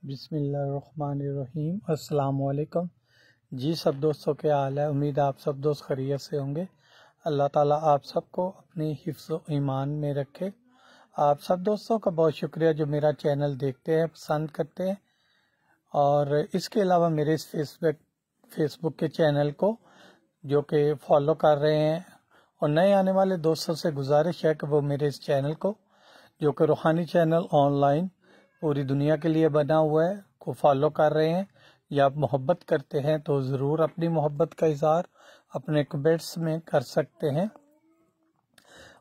بسم اللہ الرحمن الرحیم۔ السلام علیکم جی سب دوستوں کے حال ہے، امید ہے آپ سب دوست خیریت سے ہوں گے۔ اللہ تعالیٰ آپ سب کو اپنی حفظ و ایمان میں رکھے۔ آپ سب دوستوں کا بہت شکریہ جو میرا چینل دیکھتے ہیں، پسند کرتے ہیں، اور اس کے علاوہ میرے اس فیس بک کے چینل کو جو کہ فالو کر رہے ہیں، اور نئے آنے والے دوستوں سے گزارش ہے کہ وہ میرے اس چینل کو جو کہ روحانی چینل آن لائن پوری دنیا کے لیے بنا ہوا ہے کو فالو کر رہے ہیں، یا آپ محبت کرتے ہیں تو ضرور اپنی محبت کا اظہار اپنے کمنٹس میں کر سکتے ہیں۔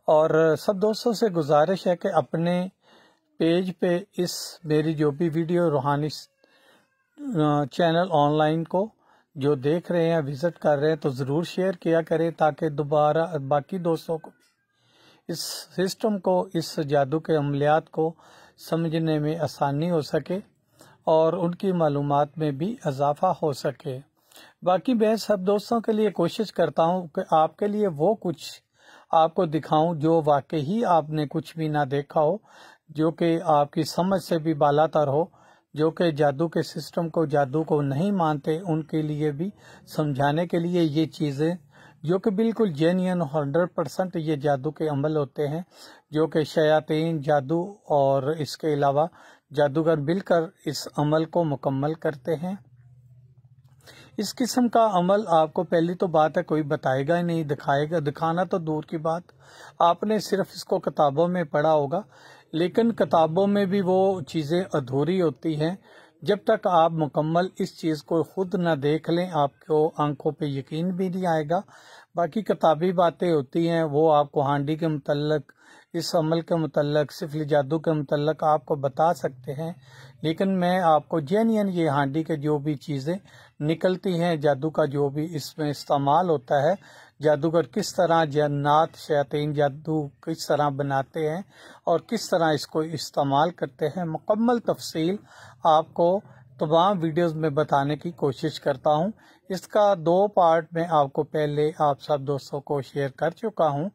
اور سب دوستوں سے گزارش ہے کہ اپنے پیج پہ اس میری جو بھی ویڈیو روحانی چینل آن لائن کو جو دیکھ رہے ہیں، وزٹ کر رہے ہیں، تو ضرور شیئر کیا کریں تاکہ دوبارہ باقی دوستوں کو اس سسٹم کو، اس جادو کے عملیات کو سمجھنے میں آسانی ہو سکے اور ان کی معلومات میں بھی اضافہ ہو سکے۔ باقی میں سب دوستوں کے لیے کوشش کرتا ہوں کہ آپ کے لیے وہ کچھ آپ کو دکھاؤں جو واقعی آپ نے کچھ بھی نہ دیکھا ہو، جو کہ آپ کی سمجھ سے بھی بالا تر ہو، جو کہ جادو کے سسٹم کو، جادو کو نہیں مانتے، ان کے لیے بھی سمجھانے کے لیے یہ چیزیں جو کہ بالکل جینین 100% یہ جادو کے عمل ہوتے ہیں، جو کہ شیاطین، جادو اور اس کے علاوہ جادوگر مل کر اس عمل کو مکمل کرتے ہیں۔ اس قسم کا عمل آپ کو پہلی تو بات ہے کوئی بتائے گا ہی نہیں، دکھائے گا، دکھانا تو دور کی بات، آپ نے صرف اس کو کتابوں میں پڑھا ہوگا، لیکن کتابوں میں بھی وہ چیزیں ادھوری ہوتی ہیں۔ جب تک آپ مکمل اس چیز کو خود نہ دیکھ لیں، آپ کو آنکھوں پہ یقین بھی نہیں آئے گا۔ باقی کتابی باتیں ہوتی ہیں، وہ آپ کو ہانڈی کے متعلق، اس عمل کے متعلق، سفلی جادو کے متعلق آپ کو بتا سکتے ہیں، لیکن میں آپ کو جینین یہ ہانڈی کے جو بھی چیزیں نکلتی ہیں، جادو کا جو بھی اس میں استعمال ہوتا ہے، جادوگر کس طرح جنات، شیاطین جادو کس طرح بناتے ہیں اور کس طرح اس کو استعمال کرتے ہیں، مکمل تفصیل آپ کو تمام ویڈیوز میں بتانے کی کوشش کرتا ہوں۔ اس کا 2 پارٹ میں آپ کو پہلے آپ سب دوستوں کو شیئر کر چکا ہوں۔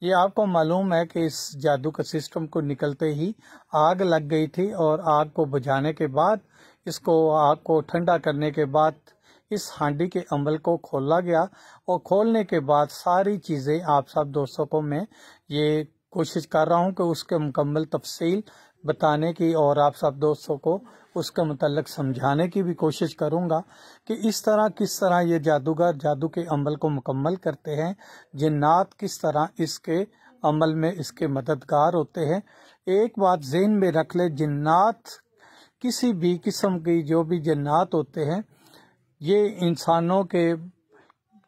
یہ آپ کو معلوم ہے کہ اس جادو کا سسٹم کو نکلتے ہی آگ لگ گئی تھی، اور آگ کو بجھانے کے بعد، اس کو آگ کو ٹھنڈا کرنے کے بعد اس ہانڈی کے عمل کو کھولا گیا، اور کھولنے کے بعد ساری چیزیں آپ سب دوستوں کو میں یہ کوشش کر رہا ہوں کہ اس کے مکمل تفصیل بتانے کی، اور آپ سب دوستوں کو اس کے متعلق سمجھانے کی بھی کوشش کروں گا کہ اس طرح کس طرح یہ جادوگر جادو کے عمل کو مکمل کرتے ہیں، جنات کس طرح اس کے عمل میں اس کے مددگار ہوتے ہیں۔ ایک بات ذہن میں رکھ لے، جنات کسی بھی قسم کی جو بھی جنات ہوتے ہیں، یہ انسانوں کے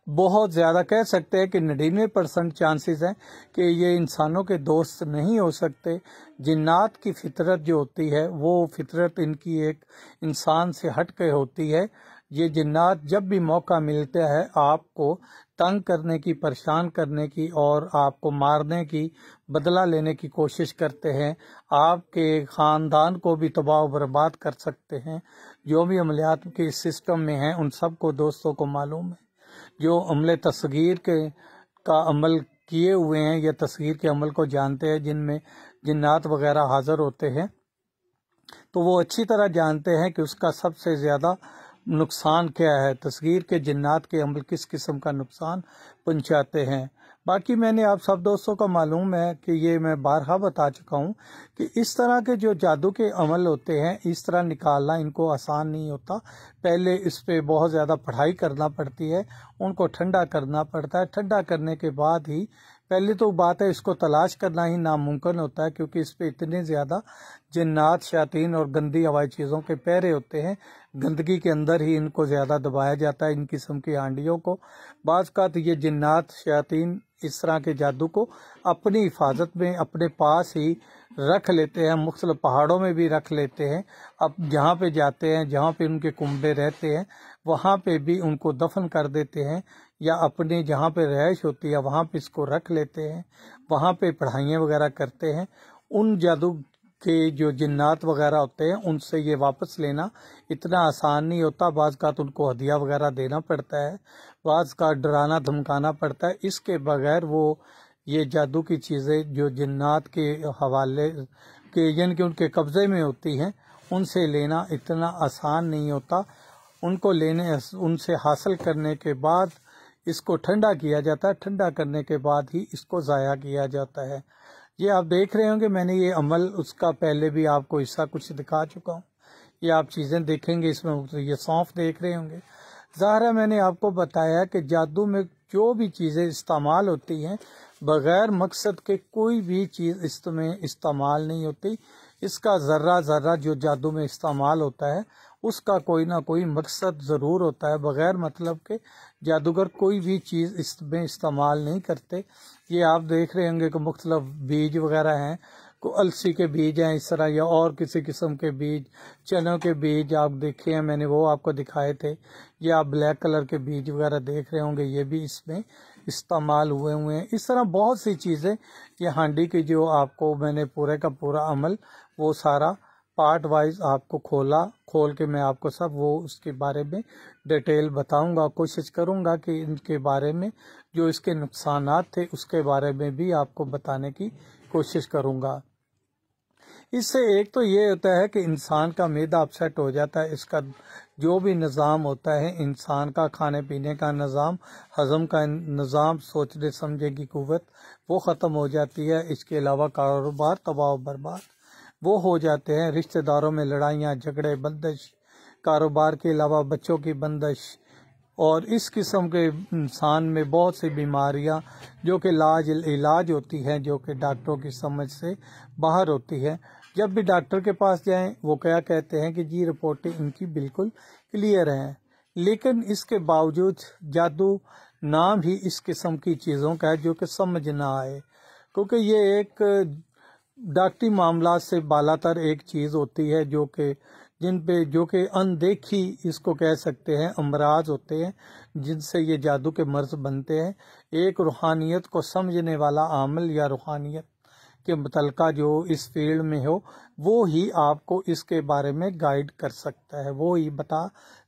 بہت زیادہ کہہ سکتے ہیں کہ 99% چانسز ہیں کہ یہ انسانوں کے دوست نہیں ہو سکتے۔ جنات کی فطرت جو ہوتی ہے، وہ فطرت ان کی ایک انسان سے ہٹ کے ہوتی ہے۔ یہ جنات جب بھی موقع ملتا ہے آپ کو تنگ کرنے کی، پریشان کرنے کی، اور آپ کو مارنے کی، بدلہ لینے کی کوشش کرتے ہیں۔ آپ کے خاندان کو بھی تباہ و برباد کر سکتے ہیں۔ جو بھی عملیات کے سسٹم میں ہیں، ان سب کو دوستوں کو معلوم ہے۔ جو عمل تصغیر کا عمل کیے ہوئے ہیں، یا تصغیر کے عمل کو جانتے ہیں، جن میں جنات وغیرہ حاضر ہوتے ہیں، تو وہ اچھی طرح جانتے ہیں کہ اس کا سب سے زیادہ نقصان کیا ہے، تصغیر کے جنات کے عمل کس قسم کا نقصان پہنچاتے ہیں۔ باقی میں نے آپ سب دوستوں کو معلوم ہے کہ یہ میں بارہا بتا چکا ہوں کہ اس طرح کے جو جادو کے عمل ہوتے ہیں، اس طرح نکالنا ان کو آسان نہیں ہوتا۔ پہلے اس پہ بہت زیادہ پڑھائی کرنا پڑتی ہے، ان کو ٹھنڈا کرنا پڑتا ہے۔ ٹھنڈا کرنے کے بعد ہی، پہلی تو بات ہے اس کو تلاش کرنا ہی ناممکن ہوتا ہے، کیونکہ اس پہ اتنے زیادہ جنات، شیاطین اور گندی ہوائی چیزوں کے پیرے ہوتے ہیں۔ گندگی کے اندر ہی ان کو زیادہ دبایا جاتا ہے، ان قسم کی ہانڈیوں کو۔ بعض کا تو یہ جنات، شیاطین اس طرح کے جادو کو اپنی حفاظت میں اپنے پاس ہی رکھ لیتے ہیں، مختلف پہاڑوں میں بھی رکھ لیتے ہیں۔ اب جہاں پہ جاتے ہیں، جہاں پہ ان کے کنبے رہتے ہیں، وہاں پہ بھی ان کو دفن کر دیتے ہیں، یا اپنی جہاں پہ رہائش ہوتی ہے وہاں پہ اس کو رکھ لیتے ہیں، وہاں پہ پڑھائیاں وغیرہ کرتے ہیں۔ ان جادو کے جو جنات وغیرہ ہوتے ہیں، ان سے یہ واپس لینا اتنا آسان نہیں ہوتا۔ بعض کا تو ان کو ہدیہ وغیرہ دینا پڑتا ہے، بعض کا ڈرانا دھمکانا پڑتا ہے۔ اس کے بغیر وہ یہ جادو کی چیزیں جو جنات کے حوالے کے، یعنی کہ ان کے قبضے میں ہوتی ہیں، ان سے لینا اتنا آسان نہیں ہوتا. ان کو لینے، ان سے حاصل کرنے کے بعد اس کو ٹھنڈا کیا جاتا ہے، ٹھنڈا کرنے کے بعد ہی اس کو ضائع کیا جاتا ہے. یہ آپ دیکھ رہے ہوں گے، میں نے یہ عمل اس کا پہلے بھی آپ کو حصہ کچھ دکھا چکا ہوں. یہ آپ چیزیں دیکھیں گے، اس میں یہ سونف دیکھ رہے ہوں گے. ظاہر ہے میں نے آپ کو بتایا کہ جادو میں جو بھی چیزیں استعمال ہوتی ہیں بغیر مقصد کے کوئی بھی چیز اس میں استعمال نہیں ہوتی. اس کا ذرہ ذرہ جو جادو میں استعمال ہوتا ہے اس کا کوئی نہ کوئی مقصد ضرور ہوتا ہے. بغیر مطلب کے جادوگر کوئی بھی چیز اس میں استعمال نہیں کرتے. یہ آپ دیکھ رہے ہوں گے کہ مختلف بیج وغیرہ ہیں، کو السی کے بیج ہیں اس طرح، یا اور کسی قسم کے بیج، چنوں کے بیج آپ دیکھے ہیں، میں نے وہ آپ کو دکھائے تھے. یہ آپ بلیک کلر کے بیج وغیرہ دیکھ رہے ہوں گے، یہ بھی اس میں استعمال ہوئے ہیں. اس طرح بہت سی چیزیں. یہ ہانڈی کی جو آپ کو میں نے پورے کا پورا عمل وہ سارا پارٹ وائز آپ کو کھول کے میں آپ کو سب وہ اس کے بارے میں ڈیٹیل بتاؤں گا. کوشش کروں گا کہ ان کے بارے میں جو اس کے نقصانات تھے اس کے بارے میں بھی آپ کو بتانے کی کوشش کروں گا. اس سے ایک تو یہ ہوتا ہے کہ انسان کا معدہ اپسیٹ ہو جاتا ہے. اس کا جو بھی نظام ہوتا ہے انسان کا، کھانے پینے کا نظام، ہضم کا نظام، سوچنے سمجھنے کی قوت وہ ختم ہو جاتی ہے. اس کے علاوہ کاروبار تباہ و برباد وہ ہو جاتے ہیں. رشتہ داروں میں لڑائیاں جھگڑے بندش، کاروبار کے علاوہ بچوں کی بندش، اور اس قسم کے انسان میں بہت سی بیماریاں جو کہ علاج ہوتی ہیں، جو کہ ڈاکٹروں کی سمجھ سے باہر ہوتی ہے. جب بھی ڈاکٹر کے پاس جائیں وہ کیا کہتے ہیں کہ جی رپورٹیں ان کی بالکل کلیئر ہیں، لیکن اس کے باوجود جادو نام ہی اس قسم کی چیزوں کا ہے جو کہ سمجھ نہ آئے، کیونکہ یہ ایک ڈاکٹری معاملات سے بالا تر ایک چیز ہوتی ہے جو کہ اندیکھی اس کو کہہ سکتے ہیں امراض ہوتے ہیں جن سے یہ جادو کے مرض بنتے ہیں. ایک روحانیت کو سمجھنے والا عامل یا روحانیت کے متعلقہ جو اس فیلڈ میں ہو وہ ہی آپ کو اس کے بارے میں گائیڈ کر سکتا ہے، وہ ہی بتا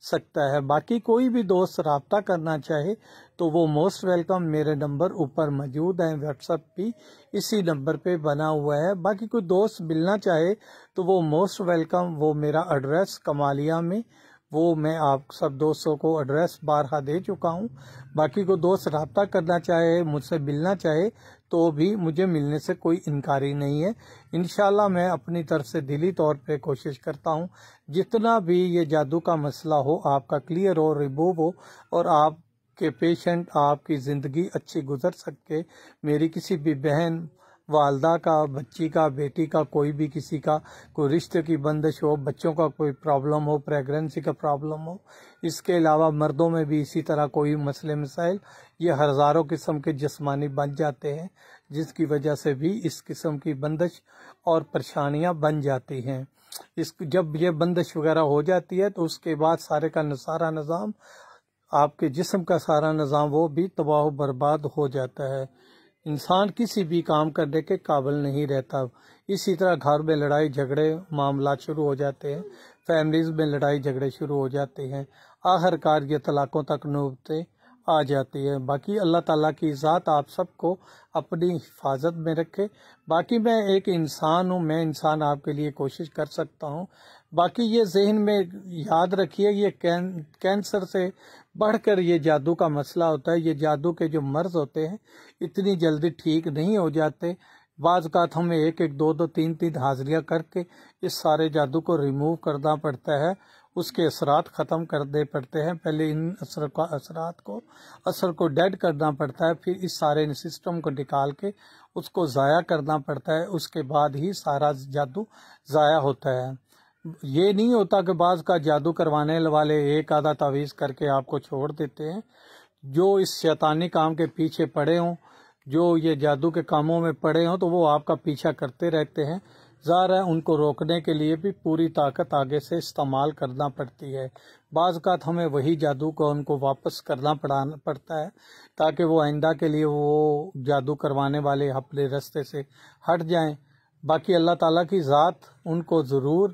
سکتا ہے. باقی کوئی بھی دوست رابطہ کرنا چاہے تو وہ موسٹ ویلکم. میرے نمبر اوپر موجود ہیں، واٹس ایپ بھی اسی نمبر پہ بنا ہوا ہے. باقی کوئی دوست ملنا چاہے تو وہ موسٹ ویلکم. وہ میرا ایڈریس کمالیہ میں، وہ میں آپ سب دوستوں کو ایڈریس بارہا دے چکا ہوں. باقی کو دوست رابطہ کرنا چاہے، مجھ سے ملنا چاہے تو بھی مجھے ملنے سے کوئی انکاری نہیں ہے. انشاءاللہ میں اپنی طرف سے دلی طور پہ کوشش کرتا ہوں جتنا بھی یہ جادو کا مسئلہ ہو آپ کا کلیئر ہو، ریموو ہو، اور آپ کے پیشنٹ آپ کی زندگی اچھی گزر سکے. میری کسی بھی بہن، والدہ کا، بچی کا، بیٹی کا، کوئی بھی کسی کا کوئی رشتے کی بندش ہو، بچوں کا کوئی پرابلم ہو، پریگننسی کا پرابلم ہو، اس کے علاوہ مردوں میں بھی اسی طرح کوئی مسئلے مسائل، یہ ہزاروں قسم کے جسمانی بن جاتے ہیں جس کی وجہ سے بھی اس قسم کی بندش اور پریشانیاں بن جاتی ہیں. جب یہ بندش وغیرہ ہو جاتی ہے تو اس کے بعد سارے کا سارا نظام، آپ کے جسم کا سارا نظام وہ بھی تباہ و برباد ہو جاتا ہے. انسان کسی بھی کام کرنے کے قابل نہیں رہتا. اسی طرح گھر میں لڑائی جھگڑے معاملات شروع ہو جاتے ہیں، فیملیز میں لڑائی جھگڑے شروع ہو جاتے ہیں، آخر کار یہ طلاقوں تک نوبتیں آ جاتی ہے. باقی اللہ تعالیٰ کی ذات آپ سب کو اپنی حفاظت میں رکھے. باقی میں ایک انسان ہوں، میں انسان آپ کے لیے کوشش کر سکتا ہوں. باقی یہ ذہن میں یاد رکھیے، یہ کینسر سے بڑھ کر یہ جادو کا مسئلہ ہوتا ہے. یہ جادو کے جو مرض ہوتے ہیں اتنی جلدی ٹھیک نہیں ہو جاتے. بعض اوقات ہمیں ایک دو تین حاضریاں کر کے اس سارے جادو کو ریموو کرنا پڑتا ہے، اس کے اثرات ختم کرنے پڑتے ہیں. پہلے ان اثر کو ڈیڈ کرنا پڑتا ہے، پھر اس سارے سسٹم کو نکال کے اس کو ضائع کرنا پڑتا ہے. اس کے بعد ہی سارا جادو ضائع ہوتا ہے. یہ نہیں ہوتا کہ بعض کا جادو کروانے والے ایک آدھا تعویذ کر کے آپ کو چھوڑ دیتے ہیں. جو اس شیطانی کام کے پیچھے پڑے ہوں، جو یہ جادو کے کاموں میں پڑے ہوں، تو وہ آپ کا پیچھا کرتے رہتے ہیں. ظاہر ہے ان کو روکنے کے لیے بھی پوری طاقت آگے سے استعمال کرنا پڑتی ہے. بعض اوقات ہمیں وہی جادو کو ان کو واپس کرنا پڑتا ہے تاکہ وہ آئندہ کے لیے وہ جادو کروانے والے اپنے رستے سے ہٹ جائیں. باقی اللہ تعالیٰ کی ذات ان کو ضرور،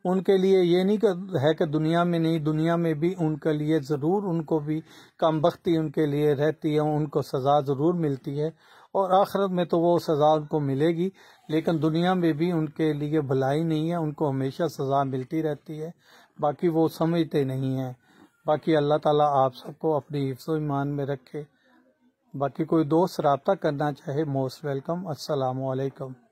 ان کے لیے یہ نہیں ہے کہ دنیا میں نہیں، دنیا میں بھی ان کے لیے ضرور ان کو بھی کم بختی ان کے لیے رہتی ہے، ان کو سزا ضرور ملتی ہے. اور آخرت میں تو وہ سزا ان کو ملے گی، لیکن دنیا میں بھی ان کے لیے بھلائی نہیں ہے، ان کو ہمیشہ سزا ملتی رہتی ہے، باقی وہ سمجھتے نہیں ہیں۔ باقی اللہ تعالیٰ آپ سب کو اپنی حفظ و ایمان میں رکھے۔ باقی کوئی دوست رابطہ کرنا چاہے، موسٹ ویلکم۔ السلام علیکم۔